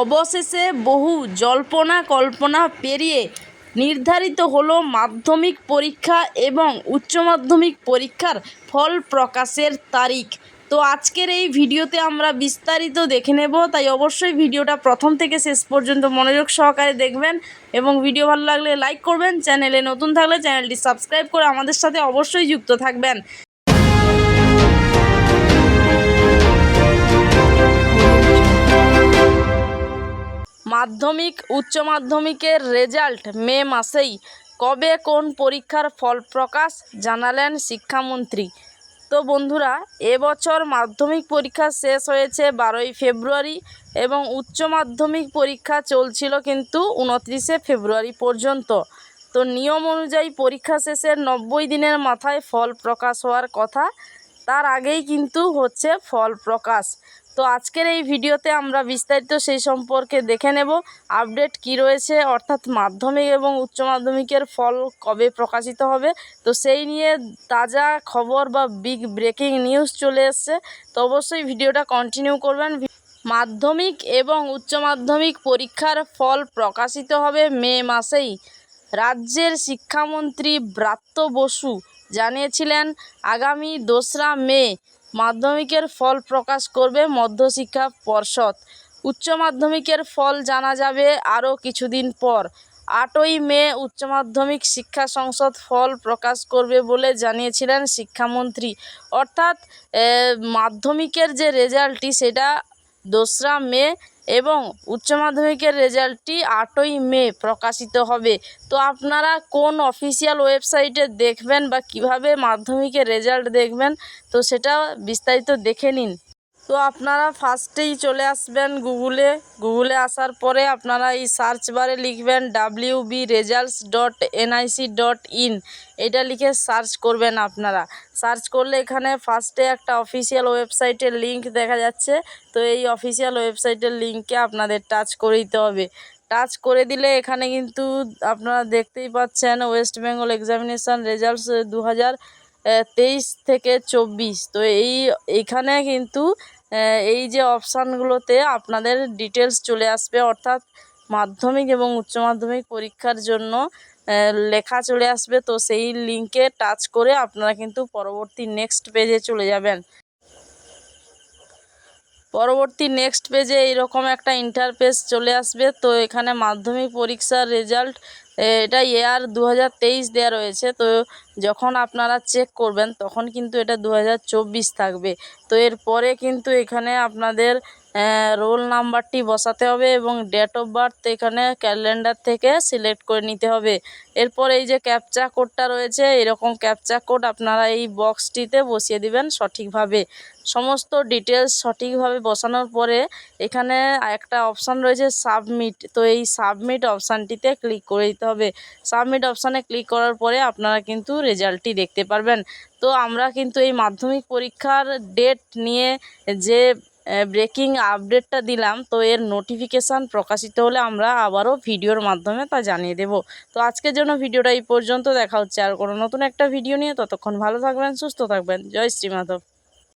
অবশেষে বহু জল্পনা কল্পনা পেরিয়ে নির্ধারিত হলো মাধ্যমিক পরীক্ষা এবং উচ্চ মাধ্যমিক পরীক্ষার ফল প্রকাশের তারিখ। তো আজকের এই ভিডিওতে আমরা বিস্তারিত দেখে নেব, তাই অবশ্যই ভিডিওটা প্রথম থেকে শেষ পর্যন্ত মনোযোগ সহকারে দেখবেন এবং ভিডিও ভালো লাগলে লাইক করবেন। চ্যানেলে নতুন থাকলে চ্যানেলটি সাবস্ক্রাইব করে আমাদের সাথে অবশ্যই যুক্ত থাকবেন। মাধ্যমিক উচ্চ মাধ্যমিকের রেজাল্ট মে মাসেই, কবে কোন পরীক্ষার ফল প্রকাশ জানালেন শিক্ষামন্ত্রী। তো বন্ধুরা, এবছর মাধ্যমিক পরীক্ষা শেষ হয়েছে 12ই ফেব্রুয়ারি এবং উচ্চ মাধ্যমিক পরীক্ষা চলছিল কিন্তু 29শে ফেব্রুয়ারি পর্যন্ত। তো নিয়ম অনুযায়ী পরীক্ষা শেষের 90 দিনের মাথায় ফল প্রকাশ হওয়ার কথা, তার আগেই কিন্তু হচ্ছে ফল প্রকাশ। তো আজকের এই ভিডিওতে আমরা বিস্তারিত সেই সম্পর্কে দেখে নেব আপডেট কি রয়েছে, অর্থাৎ মাধ্যমিক এবং উচ্চ মাধ্যমিকের ফল কবে প্রকাশিত হবে। তো সেই নিয়ে তাজা খবর বা বিগ ব্রেকিং নিউজ চলে এসছে, তো অবশ্যই ভিডিওটা কন্টিনিউ করবেন। মাধ্যমিক এবং উচ্চ মাধ্যমিক পরীক্ষার ফল প্রকাশিত হবে মে মাসেই। রাজ্যের শিক্ষামন্ত্রী ব্রাত্য বসু জানিয়েছিলেন, আগামী 2রা মে মাধ্যমিকের ফল প্রকাশ করবে মধ্যশিক্ষা পর্ষদ। উচ্চ মাধ্যমিকের ফল জানা যাবে আরও কিছুদিন পর। 8ই মে উচ্চ মাধ্যমিক শিক্ষা সংসদ ফল প্রকাশ করবে বলে জানিয়েছিলেন শিক্ষামন্ত্রী। অর্থাৎ মাধ্যমিকের যে রেজাল্টটি সেটা 2রা মে এবং উচ্চ মাধ্যমিকের রেজাল্টটি 8ই মে প্রকাশিত হবে। তো আপনারা কোন অফিসিয়াল ওয়েবসাইটে দেখবেন বা কিভাবে মাধ্যমিকের রেজাল্ট দেখবেন, তো সেটা বিস্তারিত দেখে নিন। তো আপনারা ফার্স্টেই চলে আসবেন গুগলে আসার পরে আপনারা এই সার্চ বারে লিখবেন wbresults.nic.in, এটা লিখে সার্চ করবেন। আপনারা সার্চ করলে এখানে ফার্স্টে একটা অফিসিয়াল ওয়েবসাইটের লিঙ্ক দেখা যাচ্ছে। তো এই অফিসিয়াল ওয়েবসাইটের লিঙ্কে আপনাদের টাচ করে দিতে হবে। টাচ করে দিলে এখানে কিন্তু আপনারা দেখতেই পাচ্ছেন ওয়েস্ট বেঙ্গল এক্সামিনেশান রেজাল্টস 2023 থেকে 24। তো এইখানে কিন্তু এই যে অপশানগুলোতে আপনাদের ডিটেলস চলে আসবে, অর্থাৎ মাধ্যমিক এবং উচ্চ মাধ্যমিক পরীক্ষার জন্য লেখা চলে আসবে। তো সেই লিঙ্কে টাচ করে আপনারা কিন্তু পরবর্তী নেক্সট পেজে চলে যাবেন। পরবর্তী নেক্সট পেজে এইরকম একটা ইন্টারফেস চলে আসবে। তো এখানে মাধ্যমিক পরীক্ষার রেজাল্ট এটা ইয়ার 2023 দেওয়া রয়েছে। তো যখন আপনারা চেক করবেন তখন কিন্তু এটা 2024 থাকবে। তো এরপরে কিন্তু এখানে আপনাদের রোল নাম্বারটি বসাতে হবে এবং ডেট অফ বার্থ এখানে ক্যালেন্ডার থেকে সিলেক্ট করে নিতে হবে। এরপর এই যে ক্যাপচা কোডটা রয়েছে, এরকম ক্যাপচা কোড আপনারা এই বক্সটিতে বসিয়ে দিবেন সঠিকভাবে। সমস্ত ডিটেলস সঠিকভাবে বসানোর পরে এখানে একটা অপশান রয়েছে সাবমিট। তো এই সাবমিট অপশানটিতে ক্লিক করে দিতে হবে। সাবমিট অপশানে ক্লিক করার পরে আপনারা কিন্তু রেজাল্টটি দেখতে পারবেন। তো আমরা কিন্তু এই মাধ্যমিক পরীক্ষার ডেট নিয়ে যে ব্রেকিং আপডেটটা দিলাম, তো এর নোটিফিকেশান প্রকাশিত হলে আমরা আবারও ভিডিওর মাধ্যমে তা জানিয়ে দেব। তো আজকের জন্য ভিডিওটা এই পর্যন্ত। দেখা হচ্ছে আর কোনো নতুন একটা ভিডিও নিয়ে। ততক্ষণ ভালো থাকবেন, সুস্থ থাকবেন। জয় শ্রী মাধব।